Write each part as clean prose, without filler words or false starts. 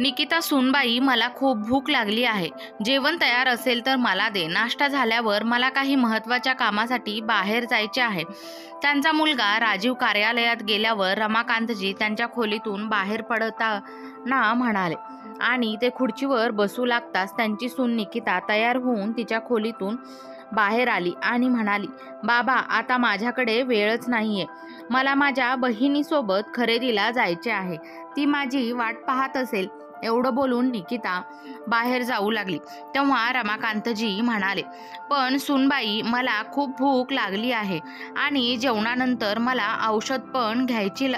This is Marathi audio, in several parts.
निकिता सूनबाई, मला खूप भूक लागली आहे. जेवण तयार असेल तर मला दे. नाश्ता झाल्यावर मला काही महत्त्वाच्या कामासाठी बाहेर जायचे आहे. त्यांचा मुलगा राजीव कार्यालयात गेल्यावर रमाकांतजी त्यांच्या खोलीतून बाहेर पडताना म्हणाले आणि ते खुर्चीवर बसू लागताच त्यांची सून निकिता तयार होऊन तिच्या खोलीतून बाहेर आली आणि म्हणाली, बाबा, आता माझ्याकडे वेळच नाहीये. मला माझ्या बहिणीसोबत खरेदीला जायचे आहे. ती माझी वाट पाहत असेल. एवढं बोलून निकिता बाहेर जाऊ लागली. तेव्हा रमाकांतजी म्हणाले, पण सूनबाई, मला खूप भूक लागली आहे आणि जेवणानंतर मला औषध पण घ्यायची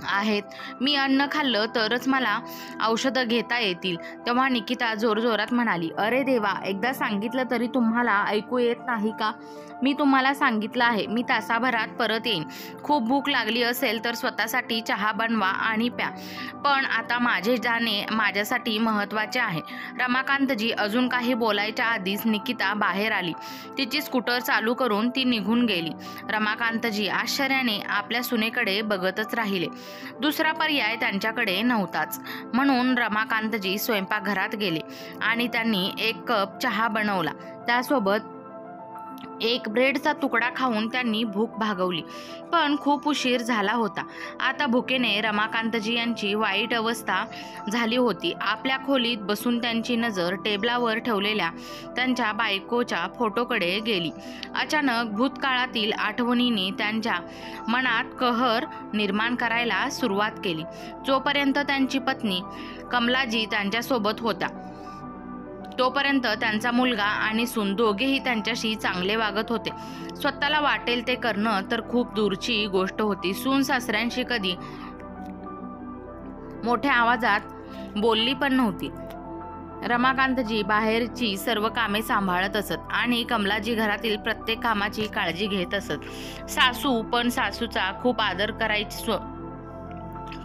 आहेत. मी अन्न खाल्लं तरच मला औषधं घेता येतील. तेव्हा निकिता जोरजोरात म्हणाली, अरे देवा, एकदा सांगितलं तरी तुम्हाला ऐकू येत नाही का? मी तुम्हाला सांगितलं आहे, मी तासाभरात परत येईन. खूप भूक लागली असेल तर स्वतःसाठी चहा बनवा आणि प्या. पण आता माझे जाणे माझ्यासाठी महत्त्वाचे आहे. रमाकांतजी अजून काही बोलायच्या आधीच निकिता बाहेर आली. तिची स्कूटर चालू करून ती निघून गेली. रमाकांतजी आश्चर्याने आपल्या सुनेकडे बघतच राहिले. दुसरा पर्याय त्यांच्याकडे नव्हताच. म्हणून रमाकांतजी स्वयंपाकघरात गेले आणि त्यांनी एक कप चहा बनवला. त्यासोबत एक ब्रेडचा तुकडा खाऊन त्यांनी भूक भागवली. पण खूप उशीर झाला होता. आता भुकेने रमाकांतजी यांची वाईट अवस्था झाली होती. आपल्या खोलीत बसून त्यांची नजर टेबलावर ठेवलेल्या त्यांच्या बायकोच्या फोटोकडे गेली. अचानक भूतकाळातील आठवणींनी त्यांच्या मनात कहर निर्माण करायला सुरुवात केली. जोपर्यंत त्यांची पत्नी कमलाजी त्यांच्यासोबत होत्या तोपर्यंत त्यांचा मुलगा आणि सून दोघेही त्यांच्याशी चांगले वागत होते. स्वतःला वाटेल ते करणं तर खूप दूरची गोष्ट होती. सून सासऱ्यांशी कधी मोठ्या आवाजात बोलली पण नव्हती. रमाकांतजी बाहेरची सर्व कामे सांभाळत असत आणि कमलाजी घरातील प्रत्येक कामाची काळजी घेत असत. सासू पण सासूचा खूप आदर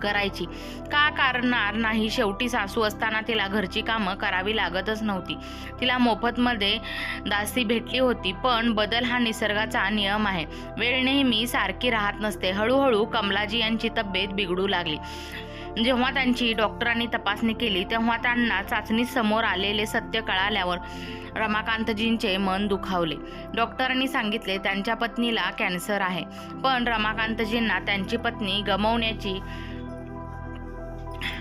करायची का करणार नाही. शेवटी सासू असताना तिला घरची कामं करावी लागतच नव्हती. तिला मोफतमध्ये दासी भेटली होती. पण बदल हा निसर्गाचा नियम आहे. वेळ नेहमी सारखी राहत नसते. हळूहळू कमलाजी यांची तब्येत बिघडू लागली. जेव्हा त्यांची डॉक्टरांनी तपासणी केली तेव्हा त्यांना चाचणीत समोर आलेले सत्य कळाल्यावर रमाकांतजींचे मन दुखावले. डॉक्टरांनी सांगितले त्यांच्या पत्नीला कॅन्सर आहे. पण रमाकांतजींना त्यांची पत्नी गमावण्याची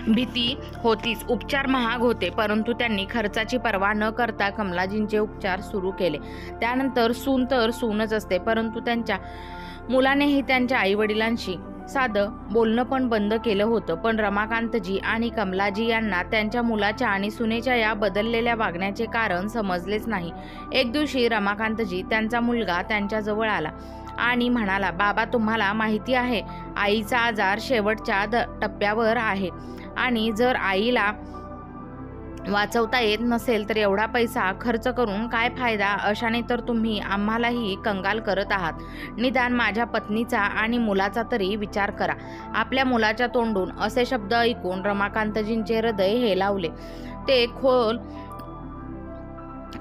भीती होतीच. उपचार महाग होते, परंतु त्यांनी खर्चाची पर्वा न करता कमलाजींचे उपचार सुरू केले. त्यानंतर सून तर सूनच असते, परंतु त्यांच्या मुलानेही त्यांच्या आईवडिलांशी साधं बोलणं पण बंद केलं होतं. पण रमाकांतजी आणि कमलाजी यांना त्यांच्या मुलाच्या आणि सुनेच्या या बदललेल्या वागण्याचे कारण समजलेच नाही. एक दिवशी रमाकांतजी त्यांचा मुलगा त्यांच्याजवळ आला आणि म्हणाला, बाबा, तुम्हाला माहिती आहे, आईचा आजार शेवटच्या टप्प्यावर आहे आणि जर आईला वाचवता येत नसेल तर एवढा पैसा खर्च करून काय फायदा. अशाने तर तुम्ही आम्हालाही कंगाल करत आहात. निदान माझ्या पत्नीचा आणि मुलाचा तरी विचार करा. आपल्या मुलाच्या तोंडून असे शब्द ऐकून रमाकांतजींचे हृदय हेलावले. ते खोल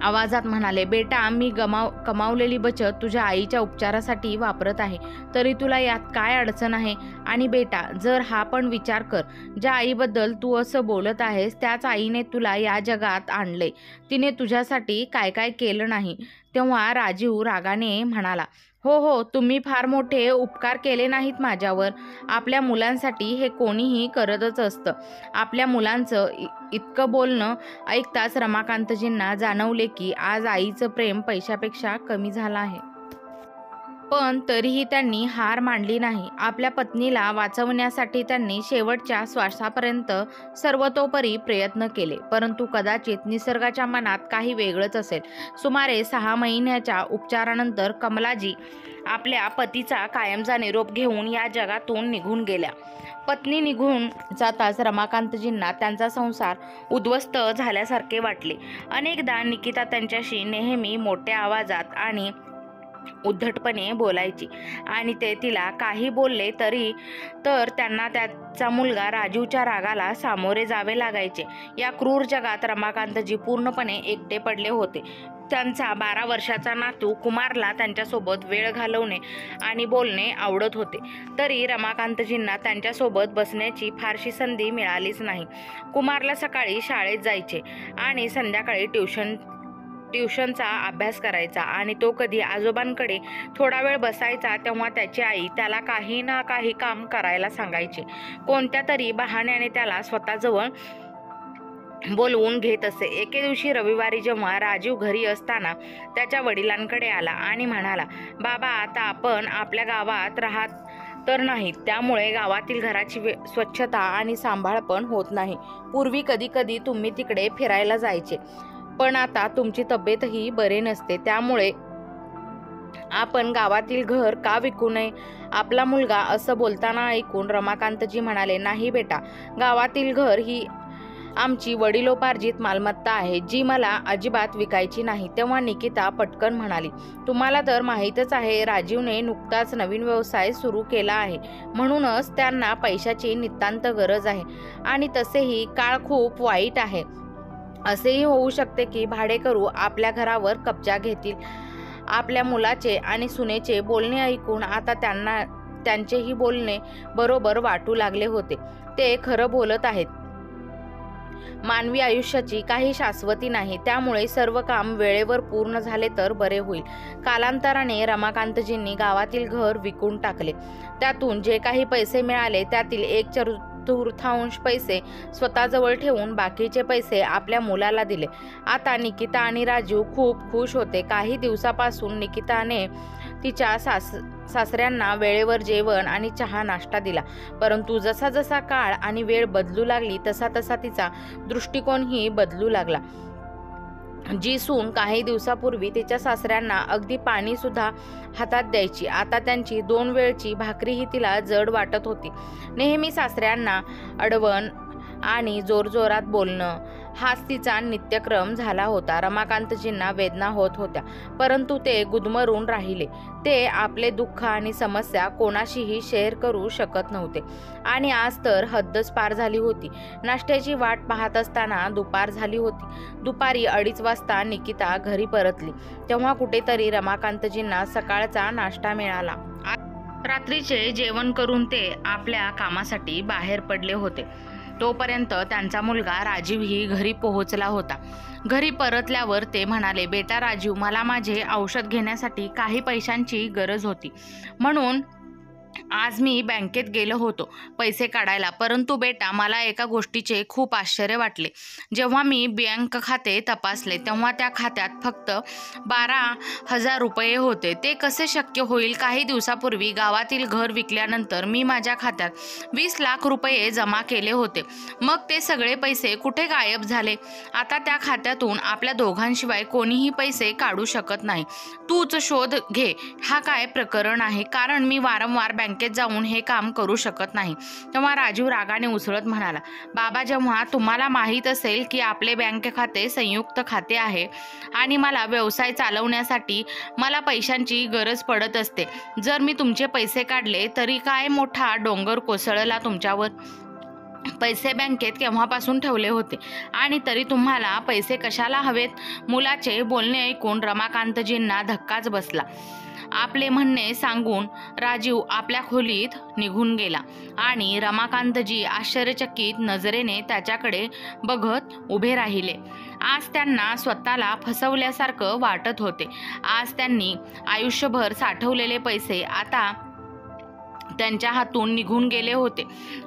आवाजात म्हणाले, बेटा, मी कमावलेली बचत तुझ्या आईच्या उपचारासाठी वापरत आहे. तरी तुला यात काय अडचण आहे? आणि बेटा, जर हा पण विचार कर, ज्या आईबद्दल तू असं बोलत आहेस त्याच आईने तुला या जगात आणले. तिने तुझ्यासाठी काय काय केलं नाही. तेव्हा राजीव रागाने म्हणाला, हो, तुम्ही फार मोठे उपकार केले नाहीत माझ्यावर. आपल्या मुलांसाठी हे कोणीही करतच असतं. आपल्या मुलांचं इतकं बोलणं ऐकताच रमाकांतजींना जाणवले की आज आईचं प्रेम पैशापेक्षा कमी झालं आहे. पण तरीही त्यांनी हार मानली नाही. आपल्या पत्नीला वाचवण्यासाठी त्यांनी शेवटच्या श्वासापर्यंत सर्वतोपरी प्रयत्न केले. परंतु कदाचित निसर्गाच्या मनात काही वेगळंच असेल. सुमारे 6 महिन्याच्या उपचारानंतर कमलाजी आपल्या पतीचा कायमचा निरोप घेऊन या जगातून निघून गेल्या. पत्नी निघून जाताच रमाकांतजींना त्यांचा संसार उद्ध्वस्त झाल्यासारखे वाटले. अनेकदा निकिता त्यांच्याशी नेहमी मोठ्या आवाजात आणि उद्धटपणे बोलायची आणि ते तिला काही बोलले तरी तर त्यांना त्याचा मुलगा राजीवच्या रागाला सामोरे जावे लागायचे. या क्रूर जगात रमाकांतजी पूर्णपणे एकटे पडले होते. त्यांचा 12 वर्षाचा नातू कुमारला त्यांच्यासोबत वेळ घालवणे आणि बोलणे आवडत होते, तरी रमाकांतजींना त्यांच्यासोबत बसण्याची फारशी संधी मिळालीच नाही. कुमारला सकाळी शाळेत जायचे आणि संध्याकाळी ट्युशनचा अभ्यास करायचा आणि तो कधी आजोबांकडे थोडा वेळ बसायचा तेव्हा त्याची आई त्याला काही ना काही काम करायला सांगायचे. कोणत्या तरी बहाण्याने त्याला स्वतःजवळ बोलवून घेत असे. एके दिवशी रविवारी जेव्हा राजीव घरी असताना त्याच्या वडिलांकडे आला आणि म्हणाला, बाबा, आता आपण आपल्या गावात राहत तर नाही, त्यामुळे गावातील घराची स्वच्छता आणि सांभाळ पण होत नाही. पूर्वी कधी कधी तुम्ही तिकडे फिरायला जायचे, पण आता तुमची तब्येतही बरे नसते, त्यामुळे आपण गावातील घर का विकू नये? आपला मुलगा असं बोलताना ऐकून रमाकांतजी म्हणाले, नाही बेटा, गावातील घर ही आमची वडिलोपार्जित मालमत्ता आहे, जी मला अजिबात विकायची नाही. तेव्हा निकिता पटकन म्हणाली, तुम्हाला तर माहीतच आहे, राजीवने नुकताच नवीन व्यवसाय सुरू केला आहे, म्हणूनच त्यांना पैशाची नितांत गरज आहे. आणि तसेही काळ खूप वाईट आहे. असेही होऊ शकते की भाडेकरू आपल्या घरावर कब्जा घेतील. आपल्या मुलाचे आणि सुनेचे बोलणे ऐकून आता त्यांना त्यांचेही बोलणे बरोबर वाटू लागले होते. ते खरं बोलत आहेत. मानवी आयुष्याची काही शाश्वती नाही, त्यामुळे सर्व काम वेळेवर पूर्ण झाले तर बरे होईल. कालांतराने रमाकांतजींनी गावातील घर विकून टाकले. त्यातून जे काही पैसे मिळाले त्यातील 1/4 पैसे स्वतःजवळ ठेवून बाकीचे पैसे आपल्या मुलाला दिले. आता निकिता आणि राजीव खूप खुश होते. काही दिवसापासून निकिताने तिच्या सासऱ्यांना वेळेवर जेवण आणि चहा नाश्ता दिला, परंतु जसा जसा काळ आणि वेळ बदलू लागली तसा तसा तिचा दृष्टिकोनही बदलू लागला. जी सून काही दिवसापूर्वी तिच्या सासऱ्यांना अगदी पाणी सुद्धा हातात द्यायची, आता त्यांची 2 वेळची भाकरीही तिला जड वाटत होती. नेहमी सासऱ्यांना अडवण आणि जोरजोरात बोलणं हाच तिचा नित्यक्रम झाला होता. रमाकांतजींना वेदना होत होत्या, परंतु ते गुदमरून राहिले. ते आपले दुःख आणि समस्या कोणाशीही शेअर करू शकत नव्हते. आणि आज तर हद्दच पार झाली होती. नाश्त्याची वाट पाहत असताना दुपार झाली होती. दुपारी 2:30 वाजता निकिता घरी परतली, तेव्हा कुठेतरी रमाकांतजींना सकाळचा नाश्ता मिळाला. रात्रीचे जेवण करून ते आपल्या कामासाठी बाहेर पडले होते. तोपर्यंत त्यांचा मुलगा राजीवही घरी पोहोचला होता. घरी परतल्यावर ते म्हणाले, बेटा राजीव, मला माझे औषध घेण्यासाठी काही पैशांची गरज होती, म्हणून आज मी बँकेत गेलो होतो पैसे काढायला. परंतु बेटा, मला एका गोष्टीचे खूप आश्चर्य वाटले. जेव्हा मी बँक खाते तपासले तेव्हा त्या खात्यात फक्त 12,000 रुपये होते. ते कसे शक्य होईल? काही दिवसापूर्वी गावातील घर विकल्यानंतर मी माझ्या खात्यात 20 लाख रुपये जमा केले होते. मग ते सगळे पैसे कुठे गायब झाले? आता त्या खात्यातून आपल्या दोघांशिवाय कोणीही पैसे काढू शकत नाही. तूच शोध घे, हा काय प्रकरण आहे? कारण मी वारंवार बँकेत जाऊन हे काम करू शकत नाही. तेव्हा राजीव रागाने उसळत म्हणाला, बाबा, जेव्हा तुम्हाला माहीत असेल की आपले बँक खाते संयुक्त खाते आहे आणि मला व्यवसाय चालवण्यासाठी मला पैशांची गरज पडत असते, जर मी तुमचे पैसे काढले तरी काय मोठा डोंगर कोसळला तुमच्यावर? पैसे बँकेत केव्हापासून ठेवले होते आणि तरी तुम्हाला पैसे कशाला हवेत? मुलाचे बोलणे ऐकून रमाकांतजींना धक्काच बसला. आपले म्हणणे सांगून राजीव आपल्या खोलीत निघून गेला आणि रमाकांतजी आश्चर्यचकित नजरेने त्याच्याकडे बघत उभे राहिले. आज त्यांना स्वतःला फसवल्यासारखं वाटत होते. आज त्यांनी आयुष्यभर साठवलेले पैसे आता त्यांच्या हातून निघून गेले होते.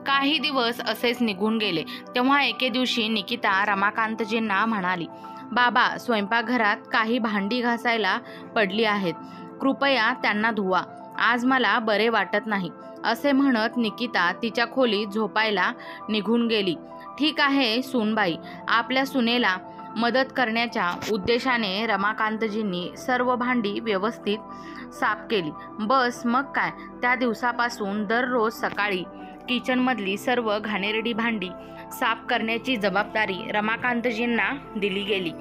काही दिवस असेच निघून गेले. तेव्हा एके दिवशी निकिता रमाकांतजींना म्हणाली, बाबा, स्वयंपाकघरात काही भांडी घासायला पडली आहेत, कृपया त्यांना धुवा, आज मला बरे वाटत नाही. असे म्हणत निकिता तिच्या खोलीत झोपायला निघून गेली. ठीक आहे सूनबाई. आपल्या सुनेला मदत करण्याच्या उद्देशाने रमाकांतजींनी सर्व भांडी व्यवस्थित साफ केली. बस मग काय, त्या दिवसापासून दररोज सकाळी किचनमधली सर्व घाणेरडी भांडी साफ करण्याची जबाबदारी रमाकांतजींना दिली गेली.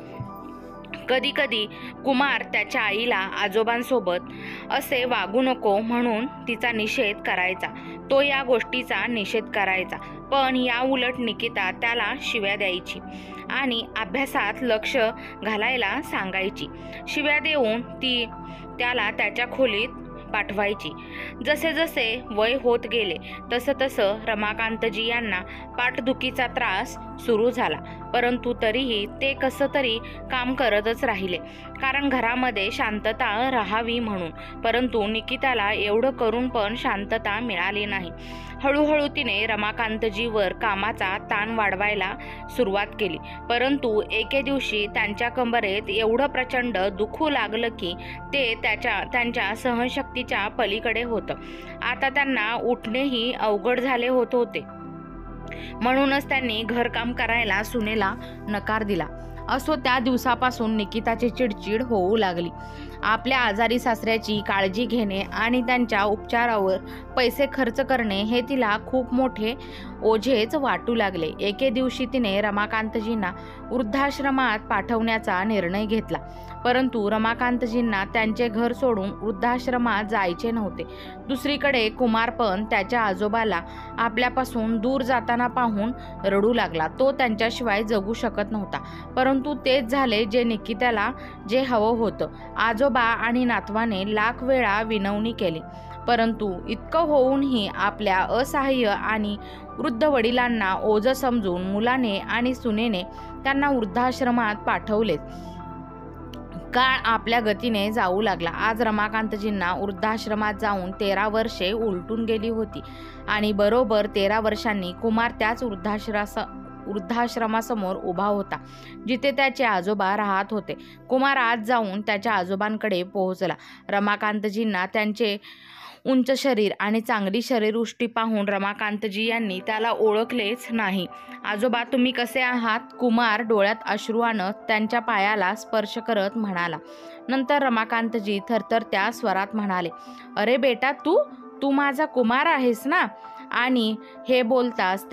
कधी कधी कुमार त्याच्या आईला आजोबांसोबत असे वागू नको म्हणून तिचा निषेध करायचा. तो या गोष्टीचा निषेध करायचा, पण या उलट निकिता त्याला शिव्या द्यायची आणि अभ्यासात लक्ष घालायला सांगायची. शिव्या देऊन ती त्याला त्याच्या खोलीत पाठवायची. जसे जसे वय होत गेले तसं तसं रमाकांतजी यांना पाठदुखीचा त्रास सुरू झाला, परंतु तरीही ते कसं तरी काम करतच राहिले, कारण घरामध्ये शांतता राहावी म्हणून. परंतु निकिताला एवढं करून पण शांतता मिळाली नाही. हळूहळू तिने रमाकांतजीवर कामाचा ताण वाढवायला सुरुवात केली, परंतु एके दिवशी त्यांच्या कंबरेत एवढं प्रचंड दुखू लागलं की ते त्यांच्या सहनशक्तीच्या पलीकडे होतं. आता त्यांना उठणेही अवघड झाले होते. म्हणूनच त्यांनी घरकाम करायला सुनेला नकार दिला. असो, त्या दिवसापासून निकिताची चिडचिड होऊ लागली. आपल्या आजारी सासऱ्याची काळजी घेणे आणि त्यांच्या उपचारावर पैसे खर्च करणे हे तिला खूप मोठे ओझेच वाटू लागले. एके दिवशी तिने रमाकांतजींना वृद्धाश्रमात पाठवण्याचा निर्णय घेतला, परंतु रमाकांतजींना त्यांचे घर सोडून वृद्धाश्रमात जायचे नव्हते. दुसरीकडे कुमार पण त्याच्या आजोबाला आपल्यापासून दूर जाताना पाहून रडू लागला. तो त्यांच्याशिवाय जगू शकत नव्हता, परंतु तेच झाले जे निकिताला जे हवं होतं. आजोबा आणि नातवाने लाख वेळा विनवणी केली, परंतु इतकं होऊनही आपल्या असहाय्य आणि वृद्ध वडिलांना ओझं समजून मुलाने आणि सुनेने त्यांना वृद्धाश्रमात पाठवलेत. काळ आपल्या गतीने जाऊ लागला. आज रमाकांतजींना वृद्धाश्रमात जाऊन 13 वर्षे उलटून गेली होती आणि बरोबर 13 वर्षांनी कुमार त्याच वृद्धाश्रमासमोर उभा होता जिथे त्याचे आजोबा राहत होते. कुमार आज जाऊन त्याच्या आजोबांकडे पोहोचला. रमाकांतजींना त्यांचे उंच शरीर आणि चांगली शरीरयष्टी पाहून रमाकांतजी यांनी त्याला ओळखलेच नाही. आजोबा, तुम्ही कसे आहात? कुमार डोळ्यात अश्रू आणत त्यांच्या पायाला स्पर्श करत म्हणाला. नंतर रमाकांतजी थरथरत्या स्वरात म्हणाले, अरे बेटा, तू माझा कुमार आहेस ना? आणि हे बोलताच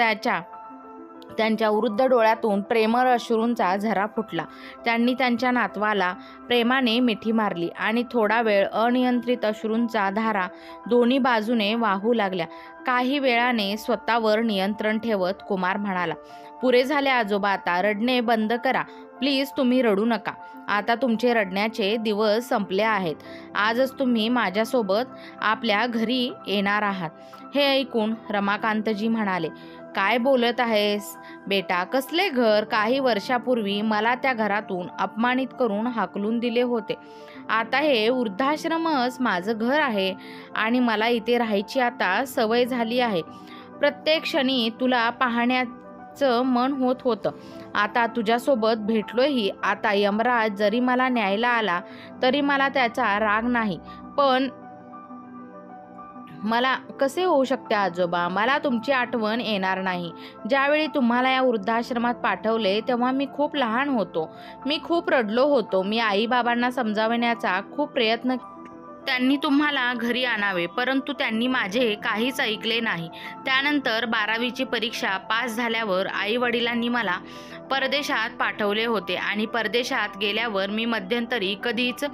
त्यांच्या वृद्ध डोळ्यातून प्रेमळ अश्रूंचा झरा फुटला. त्यांनी त्यांच्या नातवाला प्रेमाने मिठी मारली आणि थोडा वेळ अनियंत्रित अश्रूंचा धारा दोन्ही बाजूने वाहू लागल्या. काही वेळाने स्वतःवर नियंत्रण ठेवत कुमार म्हणाला, पुरे झाले आजोबा, आता रडणे बंद करा. प्लीज, तुम्ही रडू नका. आता तुमचे रडण्याचे दिवस संपले आहेत. आजच तुम्ही माझ्यासोबत आपल्या घरी येणार आहात. हे ऐकून रमाकांतजी म्हणाले, काय बोलत आहेस बेटा? कसले घर? काही वर्षापूर्वी मला त्या घरातून अपमानित करून हाकलून दिले होते. आता हे वृद्धाश्रमच माझं घर आहे आणि मला इथे राहायची आता सवय झाली आहे. प्रत्येक क्षणी तुला पाहण्याचं मन होत होतं. आता तुझ्यासोबत भेटलोही. आता यमराज जरी मला न्यायला आला तरी मला त्याचा राग नाही. पण मला कसे होऊ शकते आजोबा? मला तुमची आठवण येणार नाही. ज्यावेळी तुम्हाला या वृद्धाश्रमात पाठवले तेव्हा मी खूप लहान होतो. मी खूप रडलो होतो. मी आईबाबांना समजावण्याचा खूप प्रयत्न त्यांनी तुम्हाला घरी आणावे, परंतु त्यांनी माझे काहीच ऐकले नाही. त्यानंतर 12वीची परीक्षा पास झाल्यावर आई वडिलांनी मला परदेशात पाठवले होते आणि परदेशात गेल्यावर मी मध्यंतरी कधीच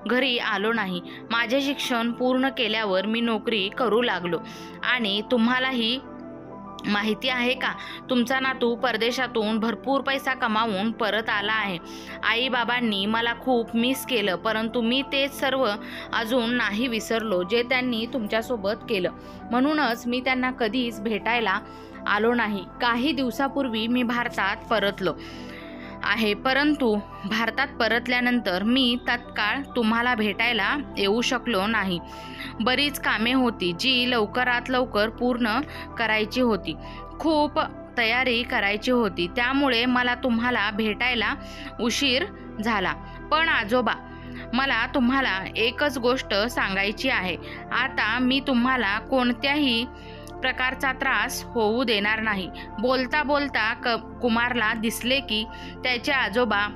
घरी आलो नाही. माझे शिक्षण पूर्ण केल्यावर मी नोकरी करू लागलो आणि तुम्हालाही माहिती आहे का, तुमचा नातू परदेशातून भरपूर पैसा कमावून परत आला आहे. आई बाबांनी मला खूप मिस केलं, परंतु मी ते सर्व अजून नाही विसरलो जे त्यांनी तुमच्यासोबत केलं. म्हणूनच मी त्यांना कधीच भेटायला आलो नाही. काही दिवसापूर्वी मी भारतात परतलो आहे, परंतु भारतात परतल्यानंतर मी तत्काळ तुम्हाला भेटायला येऊ शकलो नाही. बरीच कामे होती जी लवकरात लवकर पूर्ण करायची होती. खूप तयारी करायची होती, त्यामुळे मला तुम्हाला भेटायला उशीर झाला. पण आजोबा, मला तुम्हाला एकच गोष्ट सांगायची आहे. आता मी तुम्हाला कोणत्याही प्रकारचा त्रास होऊ देणार नाही. बोलता बोलता कुमारला दिसले की त्याचे आजोबा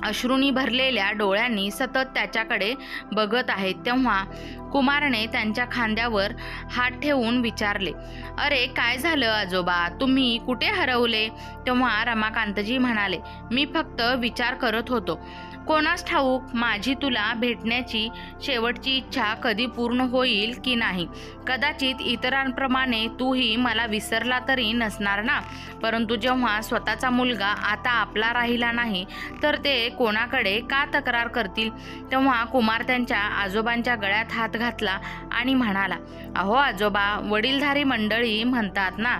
अश्रूंनी भरलेल्या डोळ्यांनी सतत त्याच्याकडे बघत आहेत. तेव्हा कुमारने त्यांच्या खांद्यावर हात ठेवून विचारले, अरे काय झालं आजोबा, तुम्ही कुठे हरवले? तेव्हा रमाकांतजी म्हणाले, मी फक्त विचार करत होतो, कोणास ठाऊक माझी तुला भेटण्याची शेवटची इच्छा कधी पूर्ण होईल की नाही. कदाचित इतरांप्रमाणे तूही मला विसरला तरी नसणार ना, परंतु जेव्हा स्वतःचा मुलगा आता आपला राहिला नाही तर ते कोणाकडे का तक्रार करतील? तेव्हा कुमार त्यांच्या आजोबांच्या गळ्यात हात घातला आणि म्हणाला, अहो आजोबा, वडीलधारी मंडळी म्हणतात ना,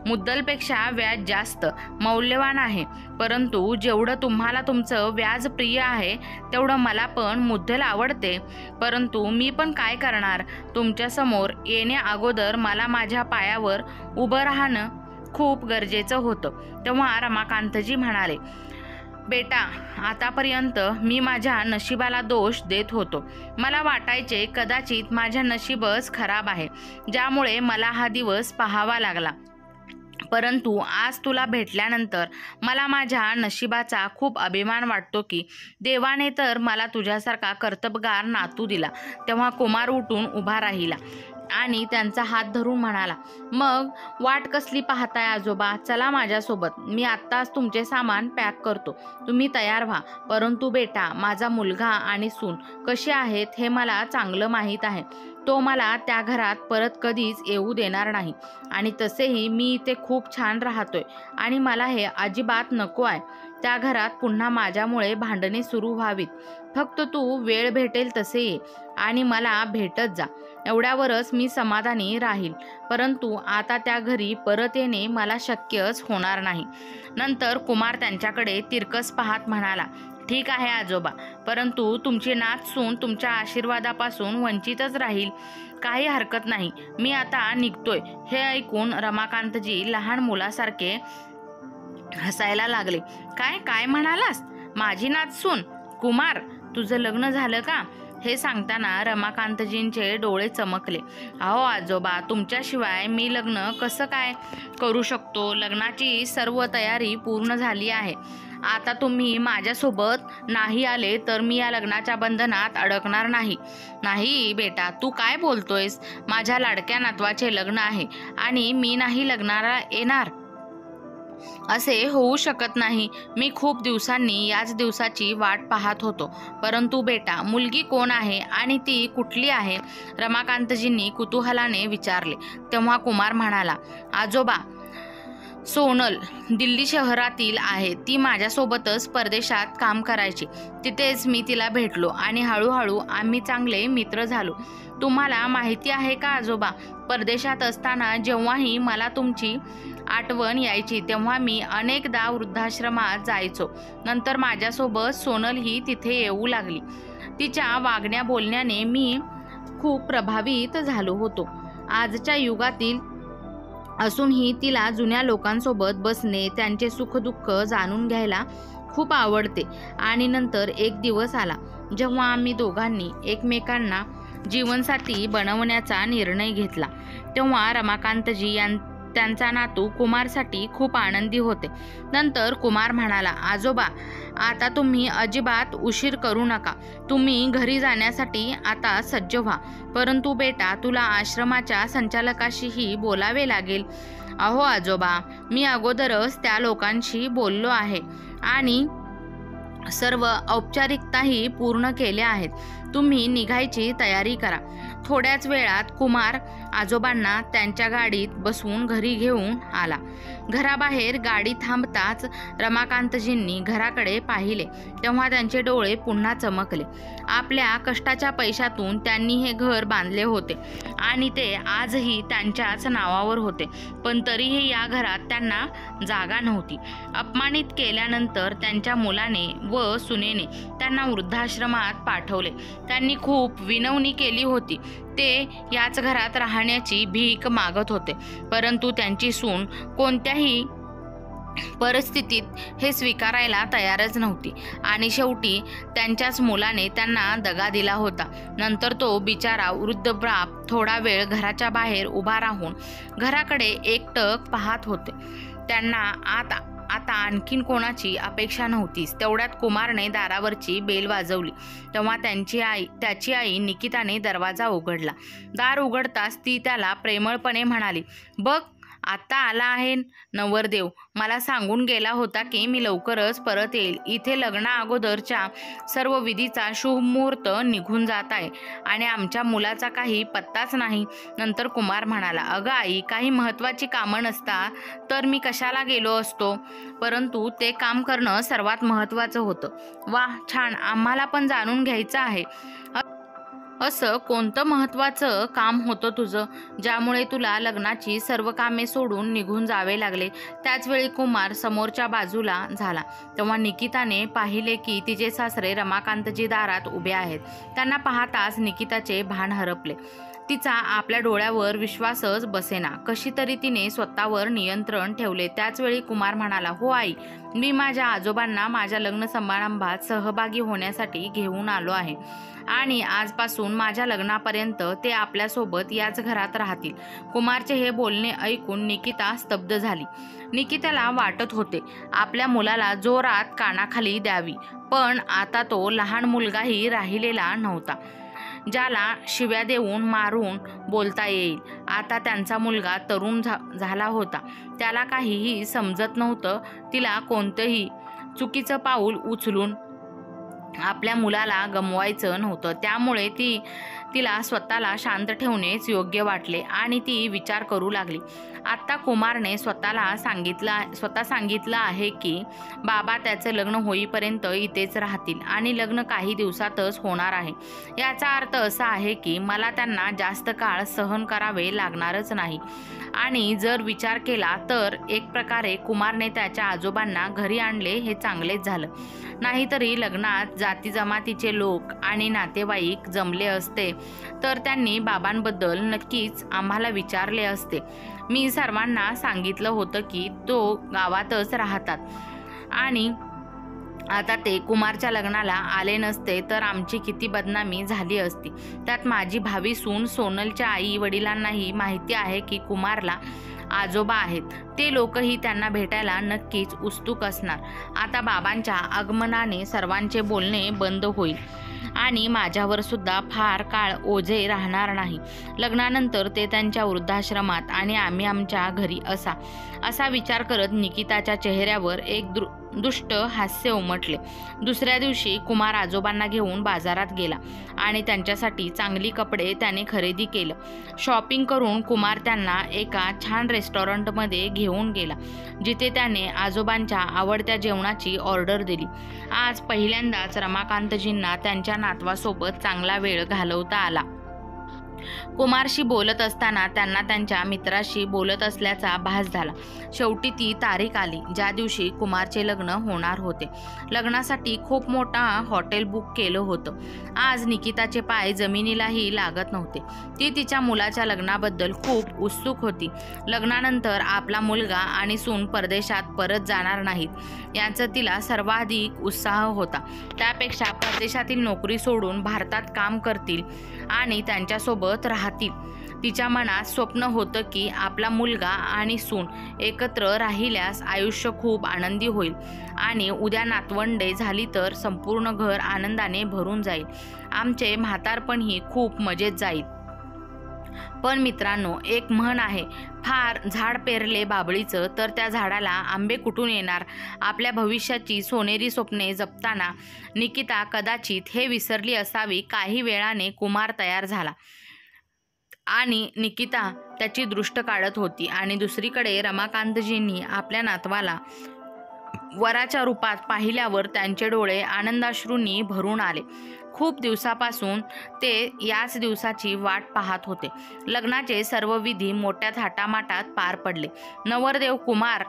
मुद्दलपेक्षा व्याज जास्त मौल्यवान आहे. परंतु जेवढं तुम्हाला तुमचं व्याज प्रिय आहे तेवढं मला पण मुद्दल आवडते. परंतु मी पण काय करणार, तुमच्यासमोर येण्या अगोदर मला माझ्या पायावर उभं राहणं खूप गरजेचं होतं. तेव्हा रमाकांतजी म्हणाले, बेटा, आतापर्यंत मी माझ्या नशिबाला दोष देत होतो. मला वाटायचे कदाचित माझ्या नशीबच खराब आहे, ज्यामुळे मला हा दिवस पाहावा लागला. परंतु आज तुला भेटल्यानंतर मला माझ्या नशिबाचा खूप अभिमान वाटतो की देवाने तर मला तुझ्यासारखा कर्तबगार नातू दिला. तेव्हा कुमार उठून उभा राहिला आणि त्यांचा हात धरून म्हणाला, मग वाट कसली पाहताय आजोबा, चला माझ्यासोबत. मी आत्ताच तुमचे सामान पॅक करतो, तुम्ही तयार व्हा. परंतु बेटा, माझा मुलगा आणि सून कसे आहेत हे मला चांगलं माहीत आहे. तो मला त्या घरात परत कधीच येऊ देणार नाही. आणि तसेही मी इथे खूप छान राहतोय आणि मला हे अजिबात नको आहे. त्या घरात पुन्हा माझ्यामुळे भांडणे सुरू व्हावीत. फक्त तू वेळ भेटेल तसे ये आणि मला भेटत जा, एवढ्यावरच मी समाधानी राहील. परंतु आता त्या घरी परत येणे मला शक्यच होणार नाही. नंतर कुमार त्यांच्याकडे तिरकस पाहत म्हणाला, ठीक आहे आजोबा, परंतु तुमची नात सून तुमच्या आशीर्वादापासून वंचितच राहील. काही हरकत नाही, मी आता निघतोय. हे ऐकून रमाकांतजी लहान मुलासारखे हसायला लागले. काय काय म्हणालास, माझी नात सून? कुमार, तुझं लग्न झालं का? हे सांगताना रमाकांतजींचे डोळे चमकले. अहो आजोबा, तुमच्याशिवाय मी लग्न कसं काय करू शकतो? लग्नाची सर्व तयारी पूर्ण झाली आहे. आता तुम्ही माझ्यासोबत नाही आले तर मी या लग्नाच्या बंधनात अडकणार नाही. नाही बेटा, तू काय बोलतोयस? माझ्या लाडक्या नातवाचे लग्न आहे आणि मी नाही लग्नाला येणार. असे होऊ शकत नाही. मी खूप दिवसांनी याच दिवसाची वाट पाहत होतो. परंतु बेटा, मुलगी कोण आहे आणि ती कुठली आहे? रमाकांतजींनी कुतूहलाने विचारले. तेव्हा कुमार म्हणाला, आजोबा, सोनल दिल्ली शहरातील आहे. ती माझ्यासोबतच परदेशात काम करायची. तिथेच मी तिला भेटलो आणि हळूहळू आम्ही चांगले मित्र झालो. तुम्हाला माहिती आहे का आजोबा, परदेशात असताना जेव्हाही मला तुमची आठवण यायची तेव्हा मी अनेकदा वृद्धाश्रमात जायचो. नंतर माझ्यासोबत सोनल ही तिथे येऊ लागली. तिच्या वागण्या बोलण्याने मी खूप प्रभावित झालो होतो. आजच्या युगातील असूनही तिला जुन्या लोकांसोबत बसणे, त्यांचे सुखदुःख जाणून घ्यायला खूप आवडते. आणि नंतर एक दिवस आला जेव्हा आम्ही दोघांनी एकमेकांना जीवनसाथी बनवण्याचा निर्णय घेतला. तेव्हा रमाकांतजी त्यांचा नातू कुमारसाठी खूप आनंदी होते. नंतर कुमार म्हणाला, आजोबा, आता तुम्ही अजिबात उशीर करू नका. तुम्ही घरी जाण्यासाठी आता सज्ज व्हा. परंतु बेटा, तुला आश्रमाच्या संचालकाशीही बोलावे लागेल. अहो आजोबा, मी अगोदरच त्या लोकांशी बोललो आहे आणि सर्व औपचारिकताही पूर्ण केल्या आहेत. तुम्ही निघायची तयारी करा. थोड्याच वेळात कुमार आजोबांना त्यांच्या गाडीत बसवून घरी घेऊन आला. घराबाहेर गाडी थांबताच रमाकांतजींनी घराकडे पाहिले तेव्हा त्यांचे डोळे पुन्हा चमकले. आपल्या कष्टाच्या पैशातून त्यांनी हे घर बांधले होते आणि ते आजही त्यांच्याच नावावर होते. पण तरीही या घरात त्यांना जागा नव्हती. अपमानित केल्यानंतर त्यांच्या मुलाने व सुनेने त्यांना वृद्धाश्रमात पाठवले. त्यांनी खूप विनवणी केली होती. ते याच घरात राहण्याची भीक मागत होते, परंतु त्यांची सून कोणत्याही परिस्थितीत हे स्वीकारायला तयारच नव्हती आणि शेवटी त्यांच्याच मुलाने त्यांना दगा दिला होता. नंतर तो बिचारा वृद्ध बाप थोडा वेळ घराच्या बाहेर उभा राहून घराकडे एकटक पाहत होते. त्यांना आत आता आणखीन कोणाची अपेक्षा नव्हतीच. तेवढ्यात कुमारने दारावरची बेल वाजवली. तेव्हा त्याची आई निकिताने दरवाजा उघडला. दार उघडताच ती त्याला प्रेमळपणे म्हणाली, "बघ, आत्ता आला आहे नवरदेव. मला सांगून गेला होता की मी लवकरच परत येईल. इथे लग्ना अगोदरच्या सर्व विधीचा शुभ मुहूर्त निघून जात आहे आणि आमच्या मुलाचा काही पत्ताच नाही." नंतर कुमार म्हणाला, "अगं आई, काही महत्त्वाची कामं नसता तर मी कशाला गेलो असतो, परंतु ते काम करणं सर्वात महत्त्वाचं होतं." "वा, छान. आम्हाला पण जाणून घ्यायचं आहे. असं कोणतं महत्त्वाचं काम होतं तुझं, ज्यामुळे तुला लग्नाची सर्व कामे सोडून निघून जावे लागले?" त्याचवेळी कुमार समोरच्या बाजूला झाला. तेव्हा निकिताने पाहिले की तिचे सासरे रमाकांतजी दारात उभे आहेत. त्यांना पाहताच निकिताचे भान हरपले. तिचा आपल्या डोळ्यावर विश्वासच बसेना. कशी तरी तिने स्वतःवर नियंत्रण ठेवले. त्याचवेळी कुमार म्हणाला, "हो आई, मी माझ्या आजोबांना माझ्या लग्न समारंभात सहभागी होण्यासाठी घेऊन आलो आहे आणि आजपासून माझ्या लग्नापर्यंत ते आपल्यासोबत याच घरात राहतील." कुमारचे हे बोलणे ऐकून निकिता स्तब्ध झाली. निकिताला वाटत होते आपल्या मुलाला जोरात कानाखाली द्यावी, पण आता तो लहान मुलगाही राहिलेला नव्हता ज्याला शिव्या देऊन मारून बोलता येईल. आता त्यांचा मुलगा तरुण झाला होता. त्याला काहीही समजत नव्हतं. तिला कोणतंही चुकीचं पाऊल उचलून आपल्या मुलाला गमवायचं नव्हतं. त्यामुळे तिला स्वतःला शांत ठेवणेच योग्य वाटले आणि ती विचार करू लागली. आत्ता कुमारने स्वतः सांगितलं आहे की बाबा त्याचं लग्न होईपर्यंत इथेच राहतील आणि लग्न काही दिवसातच होणार आहे. याचा अर्थ असा आहे की मला त्यांना जास्त काळ सहन करावे लागणारच नाही. आणि जर विचार केला तर एक प्रकारे कुमारने त्याच्या आजोबांना घरी आणले हे चांगलेच झालं. नाहीतरी लग्नात जाती जमातीचे लोक आणि नातेवाईक जमले असते तर त्यांनी बाबांबद्दल नक्कीच आम्हाला विचारले असते. मी सर्वांना सांगितलं होतं की तो गावातच राहतात आणि आता ते कुमारच्या लग्नाला आले नसते तर आमची किती बदनामी झाली असती. त्यात माझी भावी सून सोनलच्या आई वडिलांनाही माहिती आहे की कुमारला आजोबा आहेत. ते लोकही त्यांना भेटायला नक्कीच उत्सुक असणार. आता बाबांच्या आगमनाने सर्वांचे बोलणे बंद होईल आणि माझ्यावर सुद्धा फार काळ ओझे राहणार नाही. लग्नानंतर ते त्यांच्या वृद्धाश्रमात आणि आम्ही आमच्या घरी असा विचार करत निकिताच्या चेहऱ्यावर एक दुष्ट हास्य उमटले. दुसऱ्या दिवशी कुमार आजोबांना घेऊन बाजारात गेला आणि त्यांच्यासाठी चांगली कपडे त्याने खरेदी केलं. शॉपिंग करून कुमार त्यांना एका छान रेस्टॉरंटमध्ये घेऊन गेला जिथे त्याने आजोबांच्या आवडत्या जेवणाची ऑर्डर दिली. आज पहिल्यांदाच रमाकांतजींना त्यांच्या नातवासोबत चांगला वेळ घालवता आला. कुमारशी बोलत असताना त्यांना त्यांच्या मित्राशी बोलत असल्याचा भास झाला. शेवटी ती तारीख आली ज्या दिवशी कुमारचे लग्न होणार होते. लग्नासाठी खूप मोठा हॉटेल बुक केलं होतं. आज निकिताचे पाय जमिनीलाही लागत नव्हते. ती तिच्या मुलाच्या लग्नाबद्दल खूप उत्सुक होती. लग्नानंतर आपला मुलगा आणि सून परदेशात परत जाणार नाहीत याचा तिला सर्वाधिक उत्साह होता. त्यापेक्षा परदेशातील नोकरी सोडून भारतात काम करतील आणि त्यांच्यासोबत राहतील. तिच्या मनात स्वप्न होतं की आपला मुलगा आणि सून एकत्र राहिल्यास आयुष्य खूप आनंदी होईल आणि उद्या नातवंडे झाली तर संपूर्ण घर आनंदाने भरून जाईल. आमचे म्हातारपणही खूप मजेत जाईल. पण मित्रांनो, एक म्हण आहे, फार झाड पेरले बाबळीचं तर त्या झाडाला आंबे कुठून येणार. आपल्या भविष्याची सोनेरी स्वप्ने जपताना निकिता कदाचित हे विसरली असावी. काही वेळाने कुमार तयार झाला आणि निकिता त्याची दृष्ट काढत होती आणि दुसरीकडे रमाकांतजींनी आपल्या नातवाला वराच्या रूपात पाहिल्यावर त्यांचे डोळे आनंदाश्रूंनी भरून आले. खूप दिवसापासून ते याच दिवसाची वाट पाहत होते. लग्नाचे सर्व विधी मोठ्या थाटामाटात पार पडले. नवरदेव कुमार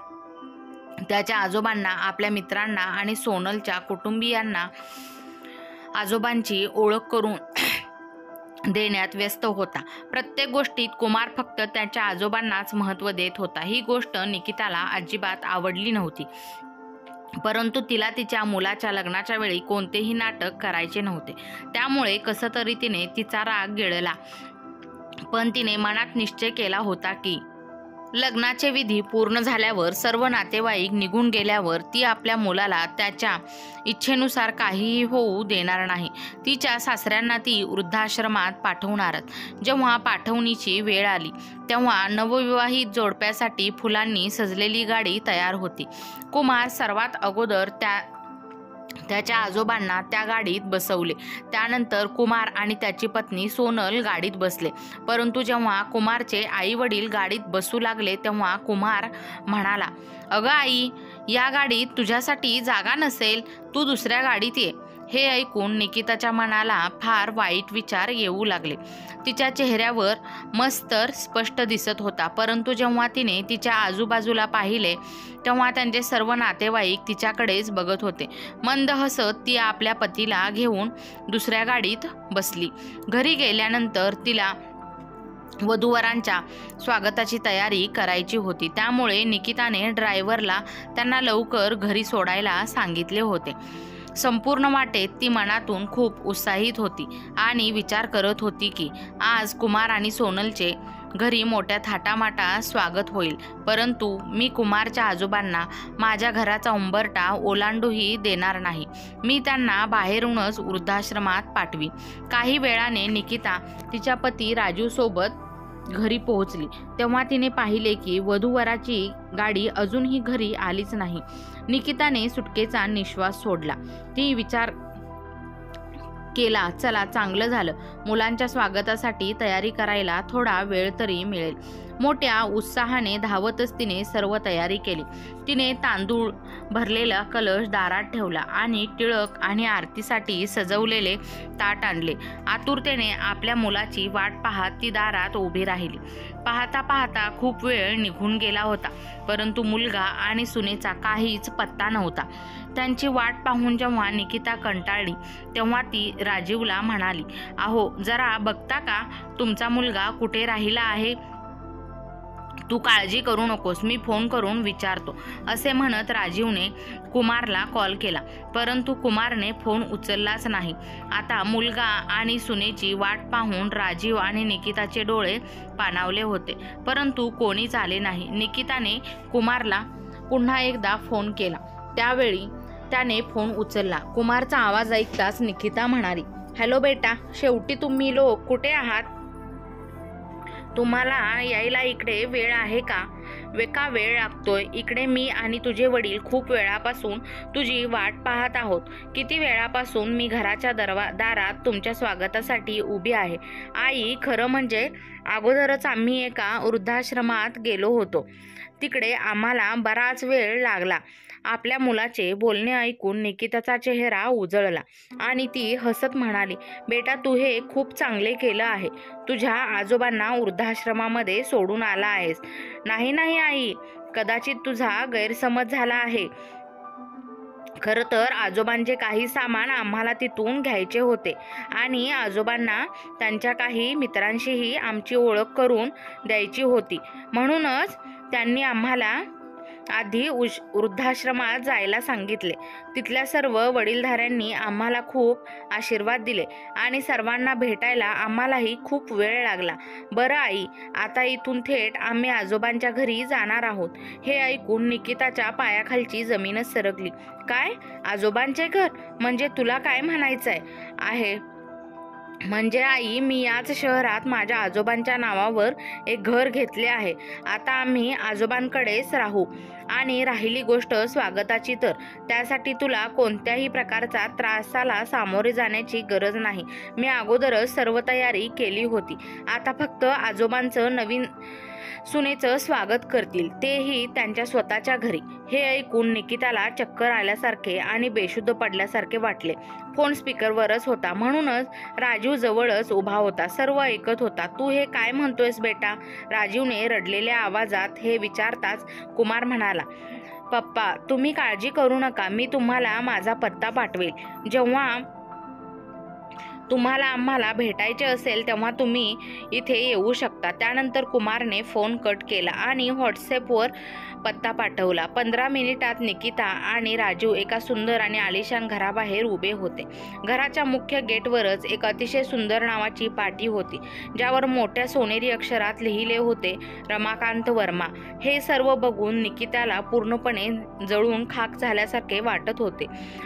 त्याच्या आजोबांना, आपल्या मित्रांना आणि सोनलच्या कुटुंबियांना आजोबांची ओळख करून देण्यात व्यस्त होता. प्रत्येक गोष्टीत कुमार फक्त त्याच्या आजोबांनाच महत्त्व देत होता. ही गोष्ट निकिताला अजिबात आवडली नव्हती, परंतु तिला तिच्या मुलाच्या लग्नाच्या वेळी कोणतेही नाटक करायचे नव्हते. त्यामुळे कसं तरी तिने तिचा राग गिळला. पण तिने मनात निश्चय केला होता की लग्नाचे विधी पूर्ण झाल्यावर सर्व नातेवाईक निघून गेल्यावर ती आपल्या मुलाला त्याच्या इच्छेनुसार काहीही होऊ देणार नाही. तिच्या सासऱ्यांना ती वृद्धाश्रमात पाठवणारच. जेव्हा पाठवणीची वेळ आली तेव्हा नवविवाहित जोडप्यासाठी फुलांनी सजलेली गाडी तयार होती. कुमार सर्वात अगोदर त्याच्या आजोबांना त्या गाडीत बसवले. त्यानंतर कुमार आणि त्याची पत्नी सोनल गाडीत बसले. परंतु जेव्हा कुमारचे आई वडील गाडीत बसू लागले तेव्हा कुमार म्हणाला, "अगं आई, या गाडीत तुझ्यासाठी जागा नसेल, तू दुसऱ्या गाडीत ये." हे ऐकून निकिताच्या मनाला फार वाईट विचार येऊ लागले. तिच्या चेहऱ्यावर मस्तर स्पष्ट दिसत होता. परंतु जेव्हा तिने तिच्या आजूबाजूला पाहिले तेव्हा त्यांचे सर्व नातेवाईक तिच्याकडेच बघत होते. मंद हसत ती आपल्या पतीला घेऊन दुसऱ्या गाडीत बसली. घरी गेल्यानंतर तिला वधूवरांच्या स्वागताची तयारी करायची होती. त्यामुळे निकिताने ड्रायव्हरला त्यांना लवकर घरी सोडायला सांगितले होते. संपूर्ण वाटेत ती मनातून खूप उत्साहित होती आणि विचार करत होती की आज कुमार आणि सोनलचे घरी मोठ्या थाटामाटात स्वागत होईल. परंतु मी कुमारच्या आजोबांना माझ्या घराचा उंबरठा ओलांडूही देणार नाही. मी त्यांना बाहेरूनच वृद्धाश्रमात पाठवी. काही वेळाने निकिता तिच्या पती राजूसोबत घरी पोहोचली. तेव्हा तिने पाहिले की वधूवराची गाडी अजूनही घरी आलीच नाही. निकिताने सुटकेचा निश्वास सोडला. ती विचार केला, चला चांगलं झालं, मुलांच्या स्वागतासाठी तयारी करायला थोडा वेळ तरी मिळेल. मोठ्या उत्साहाने धावतच तिने सर्व तयारी केली. तिने तांदूळ भरलेला कलश दारात ठेवला आणि टिळक आणि आरतीसाठी सजवलेले ताट आणले. आतुरतेने आपल्या मुलाची वाट पाहत ती दारात उभी राहिली. पाहता पाहता खूप वेळ निघून गेला होता, परंतु मुलगा आणि सुनेचा काहीच पत्ता नव्हता. त्यांची वाट पाहून जेव्हा निकिता कंटाळली तेव्हा ती राजीवला म्हणाली, "अहो, जरा बघता का तुमचा मुलगा कुठे राहिला आहे? तू काळजी करू नकोस, मी फोन करून विचारतो." असे म्हणत राजीवने कुमारला कॉल केला, परंतु कुमारने फोन उचललाच नाही. आता मुलगा आणि सुनेची वाट पाहून राजीव आणि निकिताचे डोळे पाणावले होते, परंतु कोणीच आले नाही. निकिताने कुमारला पुन्हा एकदा फोन केला. त्यावेळी त्याने फोन उचलला. कुमारचा आवाज ऐकताच निकिता म्हणाली, "हॅलो बेटा, शेवटी तुम्ही लोक कुठे आहात? तुम्हाला यायला इकडे वेळ आहे का? वेळ लागतोय. इकडे मी आणि तुझे वडील खूप वेळापासून तुझी वाट पाहत आहोत. किती वेळापासून मी घराच्या दारात तुमच्या स्वागतासाठी उभी आहे. आई, खरं म्हणजे अगोदरच आम्ही एका वृद्धाश्रमात गेलो होतो. तिकडे आम्हाला बराच वेळ लागला." आपल्या मुलाचे बोलणे ऐकून निकिताचा चेहरा उजळला आणि ती हसत म्हणाली, "बेटा, तू हे खूप चांगले केलं आहे. तुझ्या आजोबांना वृद्धाश्रमामध्ये सोडून आला आहेस." "नाही नाही आई, कदाचित तुझा गैरसमज झाला आहे. खरं तर आजोबांचे काही सामान आम्हाला तिथून घ्यायचे होते आणि आजोबांना त्यांच्या काही मित्रांशीही आमची ओळख करून द्यायची होती. म्हणूनच त्यांनी आम्हाला आधी वृद्धाश्रमात जायला सांगितले. तिथल्या सर्व वडीलधाऱ्यांनी आम्हाला खूप आशीर्वाद दिले आणि सर्वांना भेटायला आम्हालाही खूप वेळ लागला. बरं आई, आता इथून थेट आम्ही आजोबांच्या घरी जाणार आहोत." हे ऐकून निकिताच्या पायाखालची जमीनच सरकली. "काय? आजोबांचे घर? म्हणजे तुला काय म्हणायचं आहे? म्हणजे आई, मी याच शहरात माझ्या आजोबांच्या नावावर एक घर घेतले आहे. आता आम्ही आजोबांकडेच राहू. आणि राहिली गोष्ट स्वागताची, तर त्यासाठी तुला कोणत्याही प्रकारचा त्रासाला सामोरे जाण्याची गरज नाही. मी अगोदरच सर्व तयारी केली होती. आता फक्त आजोबांचं नवीन सुनेचं स्वागत करतील, तेही त्यांच्या स्वतःच्या घरी." हे ऐकून निकिताला चक्कर आल्यासारखे आणि बेशुद्ध पडल्यासारखे वाटले. फोन स्पीकरवरच होता, म्हणूनच राजीव जवळच उभा होता. सर्व ऐकत होता. "तू हे काय म्हणतोयस बेटा?" राजीवने रडलेल्या आवाजात हे विचारताच कुमार म्हणाला, "पप्पा, तुम्ही काळजी करू नका. मी तुम्हाला माझा पत्ता पाठवेल. जेव्हा तुम्हाला आम्हाला भेटायचे असेल तेव्हा तुम्ही इथे येऊ शकता." त्यानंतर कुमारने फोन कट केला आणि व्हॉट्सॲपवर पत्ता पाठवला. 15 मिनिटात निकिता आणि राजीव एका सुंदर आणि आलिशान घराबाहेर उभे होते. घराच्या मुख्य गेटवरच एक अतिशय सुंदर नावाची पाटी होती, ज्यावर मोठ्या सोनेरी अक्षरात लिहिले होते, रमाकांत वर्मा. हे सर्व बघून निकिताला पूर्णपणे जळून खाक झाल्यासारखे वाटत होते.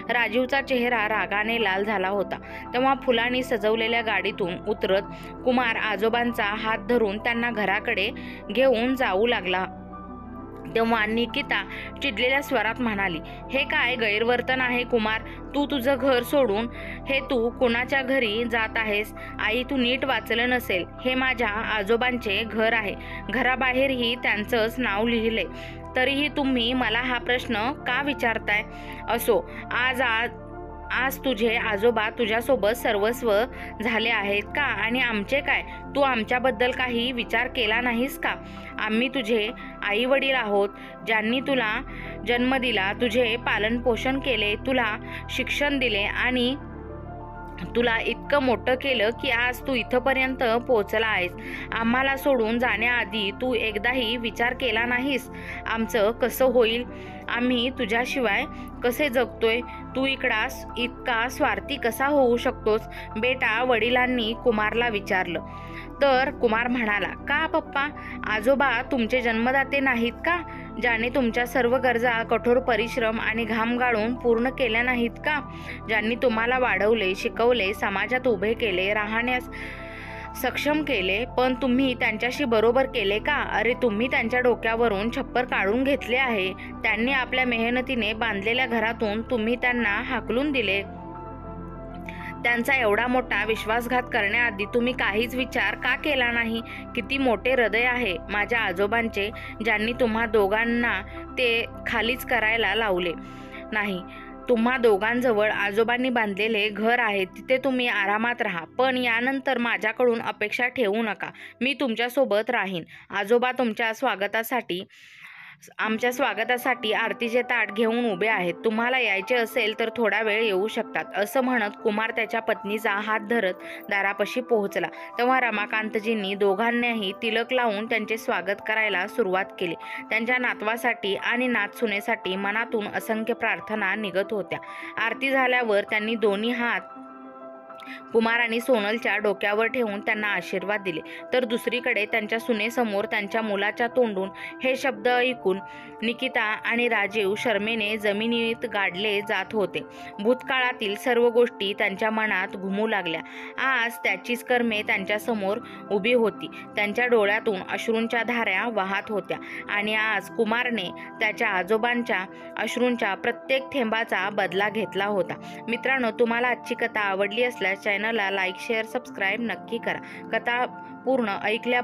राजीवचा चेहरा रागाने लाल झाला होता. तेव्हा फुलांनी सजवलेल्या गाडीतून उतरत कुमार आजोबांचा हात धरून त्यांना घराकडे घेऊन जाऊ लागला. तेव्हा निकिता चिडलेल्या स्वरात म्हणाली, हे काय गैरवर्तन आहे कुमार? तू तुझं घर सोडून तू कोणाच्या घरी जात आहेस? आई, तू नीट वाचलं नसेल. हे माझ्या आजोबांचे घर आहे. घराबाहेरही त्यांचंच नाव लिहिलंय. तरीही तुम्ही मला हा प्रश्न का विचारताय? असो, आज तुझे आजोबा तुझ्यासोबत सर्वस्व झाले आहेत का? आणि आमचे काय? तू आमच्याबद्दल काही विचार केला नाहीस का? आम्ही तुझे आई वडील आहोत, ज्यांनी तुला जन्म दिला, तुझे पालनपोषण केले, तुला शिक्षण दिले आणि तुला इतकं मोठं केलं की आज तू इथपर्यंत पोहोचला आहेस. आम्हाला सोडून जाण्याआधी तू एकदाही विचार केला नाहीस आमचं कसं होईल? आम्ही तुझ्याशिवाय कसे जगतोय? तू इतका स्वार्थी कसा होऊ शकतोस? बेटा, वडिलांनी कुमारला विचारलं. तर कुमार म्हणाला, का पप्पा? आजोबा तुमचे जन्मदाते नाहीत का? ज्याने तुमच्या सर्व गरजा कठोर परिश्रम आणि घाम गाळून पूर्ण केल्या नाहीत का? ज्यांनी तुम्हाला वाढवले, शिकवले, समाजात उभे केले, राहण्यास सक्षम केले, पण तुम्ही त्यांच्याशी बरोबर केले का? अरे, तुम्ही त्यांच्या डोक्यावरून छप्पर काढून घेतले आहे. त्यांनी आपल्या मेहनतीने बांधलेल्या घरातून तुम्ही त्यांना हाकलून दिले. त्यांचा एवढा मोठा विश्वासघात करण्याआधी तुम्ही काहीच विचार का केला नाही? किती मोठे हृदय आहे माझ्या आजोबांचे, ज्यांनी तुम्हा दोघांना ते खालीच करायला लावले नाही. तुम्हा दोघांजवळ आजोबांनी बांधलेले घर आहे, तिथे तुम्ही आरामात राहा, पण यानंतर माझ्याकडून अपेक्षा ठेवू नका. मी तुमच्यासोबत राहीन. आजोबा आमच्या स्वागतासाठी आरतीचे ताट घेऊन उभे आहेत. तुम्हाला यायचे असेल तर थोडा वेळ येऊ शकतात. असं म्हणत कुमार त्याच्या पत्नीचा हात धरत दारापाशी पोहोचला. तेव्हा रमाकांतजींनी दोघांनाही तिलक लावून त्यांचे स्वागत करायला सुरुवात केली. त्यांच्या नातवासाठी आणि नातसुनेसाठी मनातून असंख्य प्रार्थना निघत होत्या. आरती झाल्यावर त्यांनी दोन्ही हात कुमार आणि सोनलच्या डोक्यावर ठेवून त्यांना आशीर्वाद दिले. तर दुसरीकडे त्यांच्या सुनेसमोर त्यांच्या मुलाच्या तोंडून हे शब्द ऐकून निकिता आणि राजीव शरमेने जमिनीत गाडले जात होते. भूतकाळातील सर्व गोष्टी त्यांच्या मनात घुमू लागल्या. आज त्याचीच कर्मे त्यांच्यासमोर उभी होती. त्यांच्या डोळ्यातून अश्रूंच्या धारा वाहत होत्या आणि आज कुमारने त्याच्या आजोबांच्या अश्रूंच्या प्रत्येक थेंबाचा बदला घेतला होता. मित्रांनो, तुम्हाला आजची कथा आवडली असल्यास चॅनलला लाईक, शेअर, सबस्क्राईब नक्की करा. कथा पूर्ण ऐकल्या